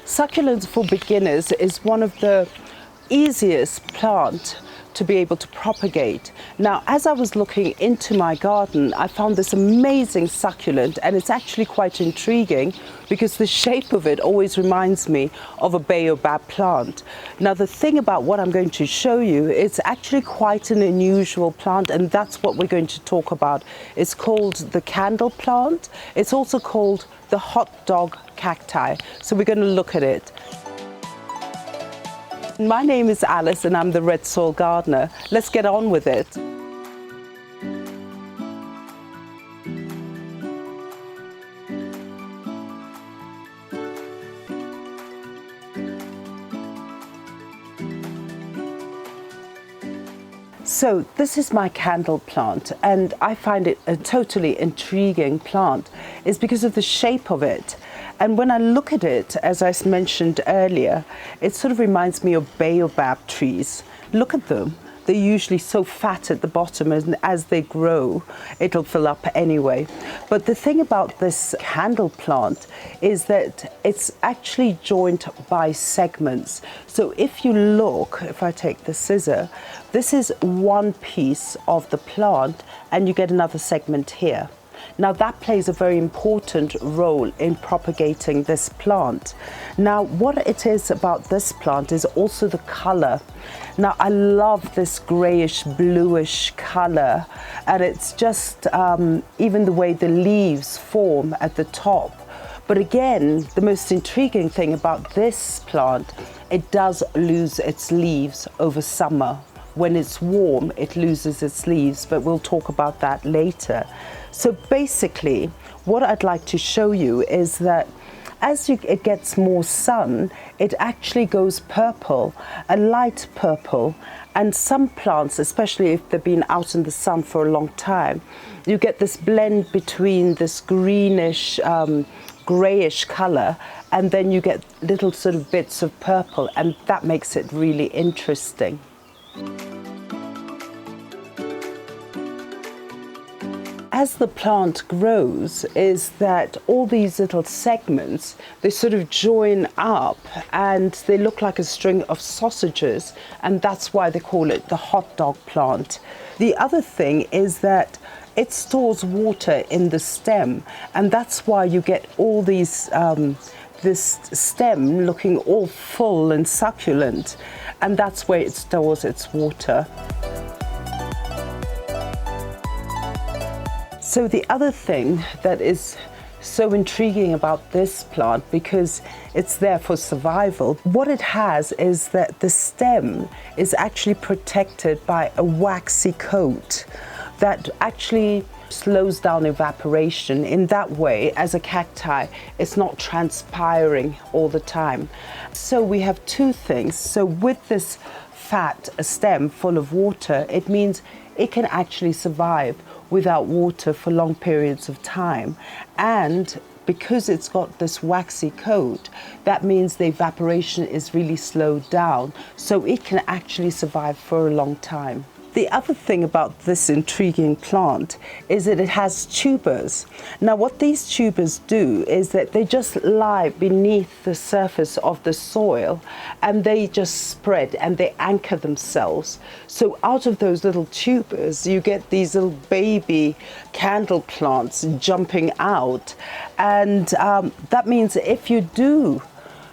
Succulents for beginners is one of the easiest plants to be able to propagate. Now, as I was looking into my garden, I found this amazing succulent, and it's actually quite intriguing because the shape of it always reminds me of a baobab plant. Now, the thing about what I'm going to show you, it's actually quite an unusual plant, and that's what we're going to talk about. It's called the candle plant. It's also called the hot dog cacti. So we're going to look at it. My name is Alice and I'm the Red Soil Gardener. Let's get on with it. So this is my candle plant, and I find it a totally intriguing plant. It's because of the shape of it. And when I look at it, as I mentioned earlier, it sort of reminds me of baobab trees. Look at them. They're usually so fat at the bottom, and as they grow, it'll fill up anyway. But the thing about this candle plant is that it's actually joined by segments. So if you look, if I take the scissor, this is one piece of the plant, and you get another segment here. Now that plays a very important role in propagating this plant. Now what it is about this plant is also the color. Now I love this grayish bluish color, and it's just even the way the leaves form at the top. But again, the most intriguing thing about this plant, it does lose its leaves over summer. When it's warm, it loses its leaves, but we'll talk about that later. So basically, what I'd like to show you is that as it gets more sun, it actually goes purple, a light purple. And some plants, especially if they've been out in the sun for a long time, you get this blend between this greenish, grayish color, and then you get little sort of bits of purple, and that makes it really interesting. As the plant grows, is that all these little segments, they sort of join up and they look like a string of sausages, and that's why they call it the hot dog plant. The other thing is that it stores water in the stem, and that's why you get all these this stem looking all full and succulent, and that's where it stores its water. So the other thing that is so intriguing about this plant, because it's there for survival, what it has is that the stem is actually protected by a waxy coat that actually slows down evaporation. In that way, as a cacti, it's not transpiring all the time. So we have two things. So with this fat stem full of water, it means it can actually survive without water for long periods of time. And because it's got this waxy coat, that means the evaporation is really slowed down, so it can actually survive for a long time. The other thing about this intriguing plant is that it has tubers. Now what these tubers do is that they just lie beneath the surface of the soil, and they just spread and they anchor themselves. So out of those little tubers you get these little baby candle plants jumping out, and that means if you do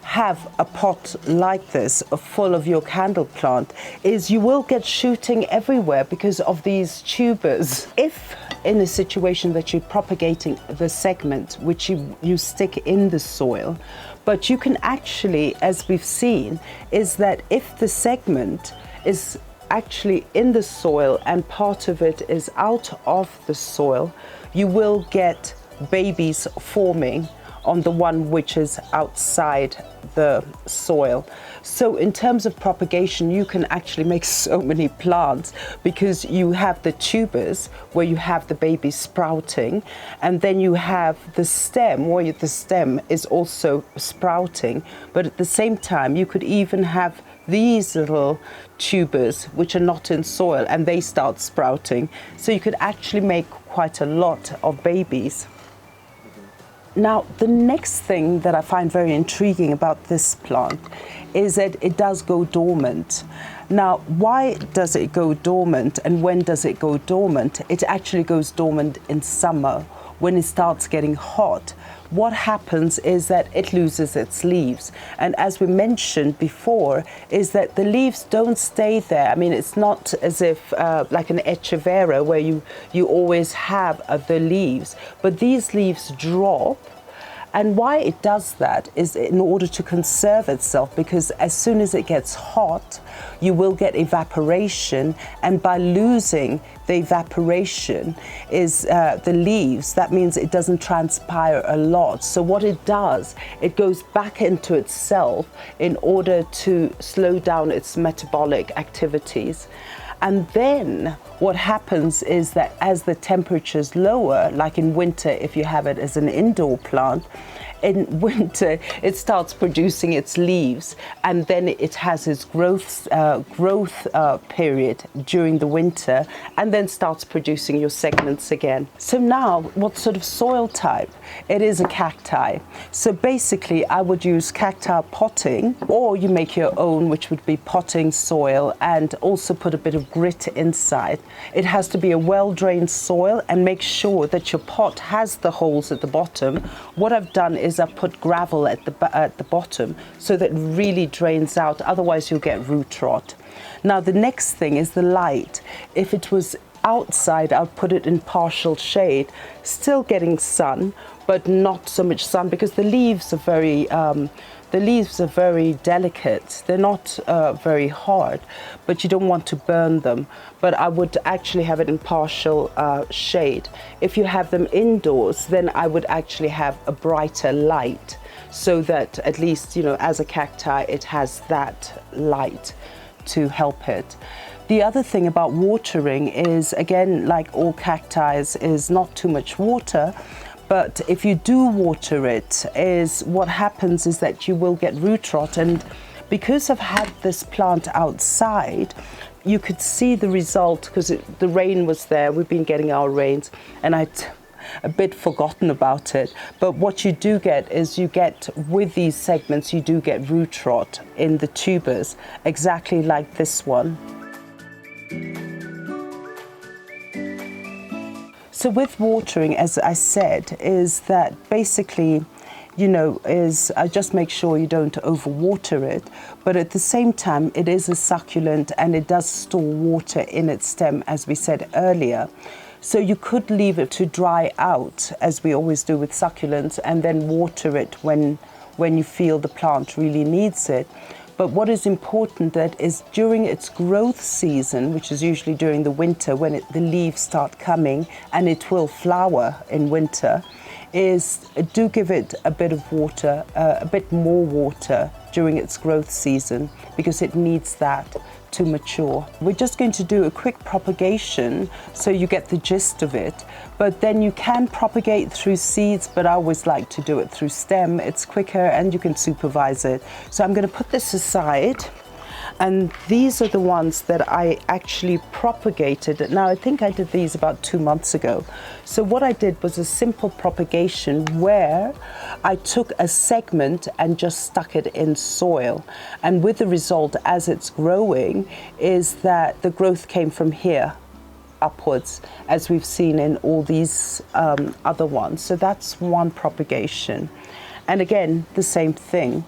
have a pot like this full of your candle plant, is you will get shooting everywhere because of these tubers. If in a situation that you're propagating the segment, which you stick in the soil, but you can actually, as we've seen, is that if the segment is actually in the soil and part of it is out of the soil, you will get babies forming on the one which is outside the soil. So in terms of propagation, you can actually make so many plants because you have the tubers where you have the baby sprouting, and then you have the stem where the stem is also sprouting, but at the same time you could even have these little tubers which are not in soil and they start sprouting, so you could actually make quite a lot of babies. Now, the next thing that I find very intriguing about this plant is that it does go dormant. Now, why does it go dormant and when does it go dormant? It actually goes dormant in summer when it starts getting hot. What happens is that it loses its leaves. And as we mentioned before, is that the leaves don't stay there. I mean, it's not as if like an echeveria where you always have the leaves, but these leaves drop. And why it does that is in order to conserve itself, because as soon as it gets hot, you will get evaporation, and by losing the evaporation is the leaves, that means it doesn't transpire a lot. So what it does, it goes back into itself in order to slow down its metabolic activities. And then what happens is that as the temperatures lower, like in winter, if you have it as an indoor plant, in winter it starts producing its leaves, and then it has its growth period during the winter, and then starts producing your segments again. So now, what sort of soil type? It is a cacti. So basically I would use cacti potting, or you make your own, which would be potting soil, and also put a bit of grit inside. It has to be a well-drained soil, and make sure that your pot has the holes at the bottom. What I've done is I've put gravel at the bottom so that it really drains out, otherwise you'll get root rot. Now the next thing is the light. If it was outside, I'd put it in partial shade, still getting sun, but not so much sun, because the leaves are very delicate. They're not very hard, but you don't want to burn them. But I would actually have it in partial shade. If you have them indoors, then I would actually have a brighter light, so that at least, you know, as a cacti, it has that light to help it. The other thing about watering is, again, like all cacti, is not too much water. But if you do water it, is what happens is that you will get root rot. And because I've had this plant outside, you could see the result, because the rain was there. We've been getting our rains, and I'd a bit forgotten about it. But what you do get is, you get with these segments, you do get root rot in the tubers, exactly like this one. So with watering, as I said, is that basically, you know, is I just make sure you don't overwater it, but at the same time, it is a succulent and it does store water in its stem, as we said earlier. So you could leave it to dry out, as we always do with succulents, and then water it when you feel the plant really needs it. But what is important that is during its growth season, which is usually during the winter when the leaves start coming, and it will flower in winter, is do give it a bit of water, a bit more water during its growth season, because it needs that to mature. We're just going to do a quick propagation so you get the gist of it, but then you can propagate through seeds, but I always like to do it through stem. It's quicker and you can supervise it. So I'm going to put this aside, and these are the ones that I actually propagated. Now I think I did these about 2 months ago. So what I did was a simple propagation where I took a segment and just stuck it in soil, and with the result, as it's growing, is that the growth came from here upwards, as we've seen in all these other ones. So that's one propagation. And again, the same thing.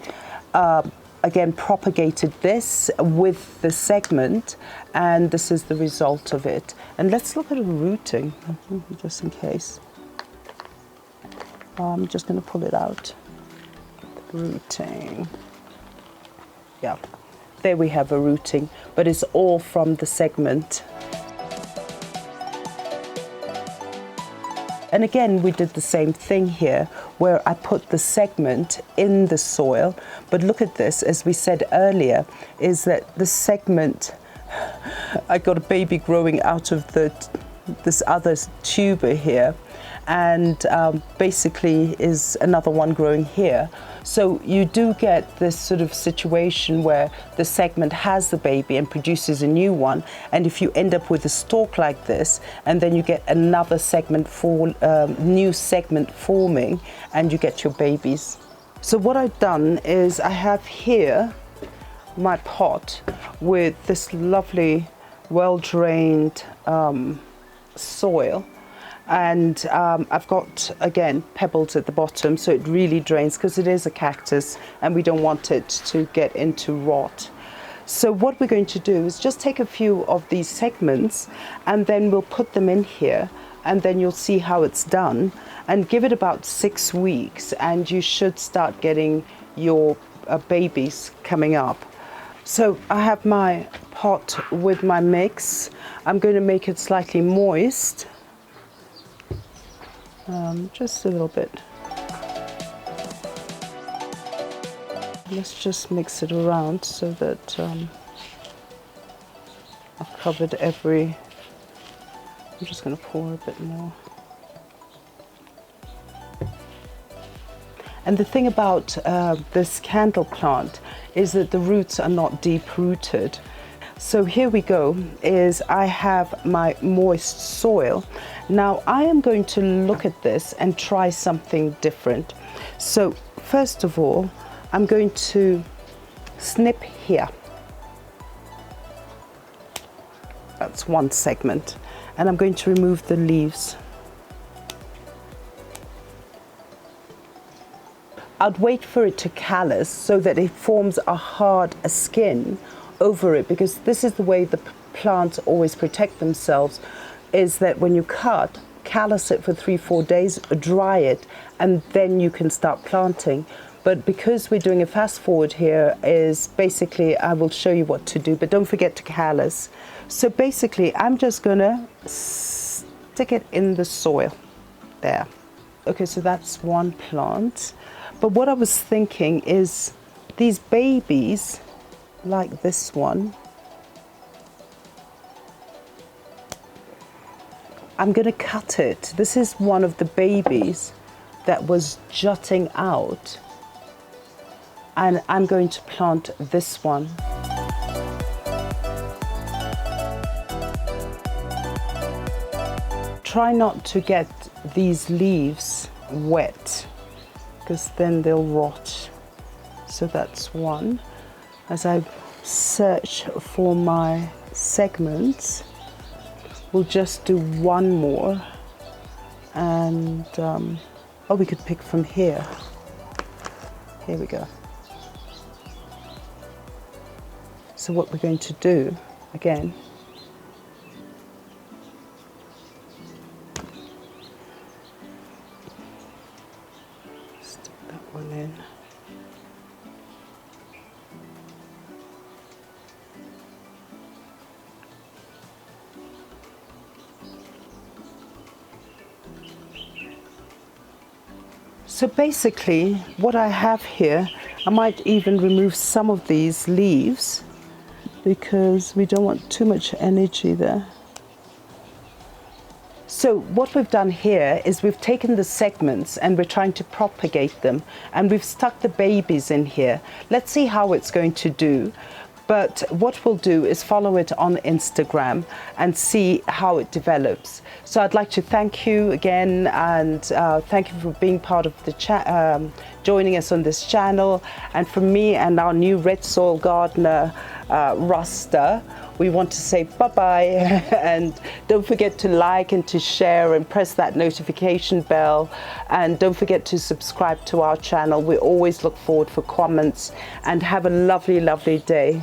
Again, propagated this with the segment, and this is the result of it. And let's look at a rooting, just in case. I'm just going to pull it out. Rooting. Yeah, there we have a rooting, but it's all from the segment. And again, we did the same thing here, where I put the segment in the soil. But look at this, as we said earlier, is that the segment, I got a baby growing out of the this other tuber here, and basically is another one growing here. So you do get this sort of situation where the segment has the baby and produces a new one, and if you end up with a stalk like this, and then you get another segment new segment forming, and you get your babies. So what I've done is I have here my pot with this lovely well-drained soil, and I've got again pebbles at the bottom, so it really drains, because it is a cactus and we don't want it to get into rot. So what we're going to do is just take a few of these segments, and then we'll put them in here, and then you'll see how it's done, and give it about 6 weeks, and you should start getting your babies coming up. So I have my pot with my mix. I'm going to make it slightly moist, just a little bit. Let's just mix it around so that I've covered every. I'm just going to pour a bit more. And the thing about this candle plant is that the roots are not deep rooted. So here we go, is I have my moist soil. Now I am going to look at this and try something different. So first of all, I'm going to snip here. That's one segment. And I'm going to remove the leaves. I'd wait for it to callus so that it forms a hard skin over it, because this is the way the plants always protect themselves, is that when you cut, callus it for 3-4 days, dry it, and then you can start planting. But because we're doing a fast forward here, is basically I will show you what to do, but don't forget to callus. So basically I'm just gonna stick it in the soil there. Okay, so that's one plant. But what I was thinking is these babies, like this one, I'm going to cut it. This is one of the babies that was jutting out, and I'm going to plant this one. Try not to get these leaves wet, because then they'll rot. So that's one. As I search for my segments, we'll just do one more, and oh, we could pick from here. Here we go. So what we're going to do again, stick that one in. So basically what I have here, I might even remove some of these leaves because we don't want too much energy there. So what we've done here is we've taken the segments and we're trying to propagate them, and we've stuck the babies in here. Let's see how it's going to do. But what we'll do is follow it on Instagram and see how it develops. So I'd like to thank you again, and thank you for being part of the joining us on this channel. And from me and our new red soil gardener, Rasta, we want to say bye-bye, and don't forget to like and to share and press that notification bell, and don't forget to subscribe to our channel. We always look forward for comments, and have a lovely, lovely day.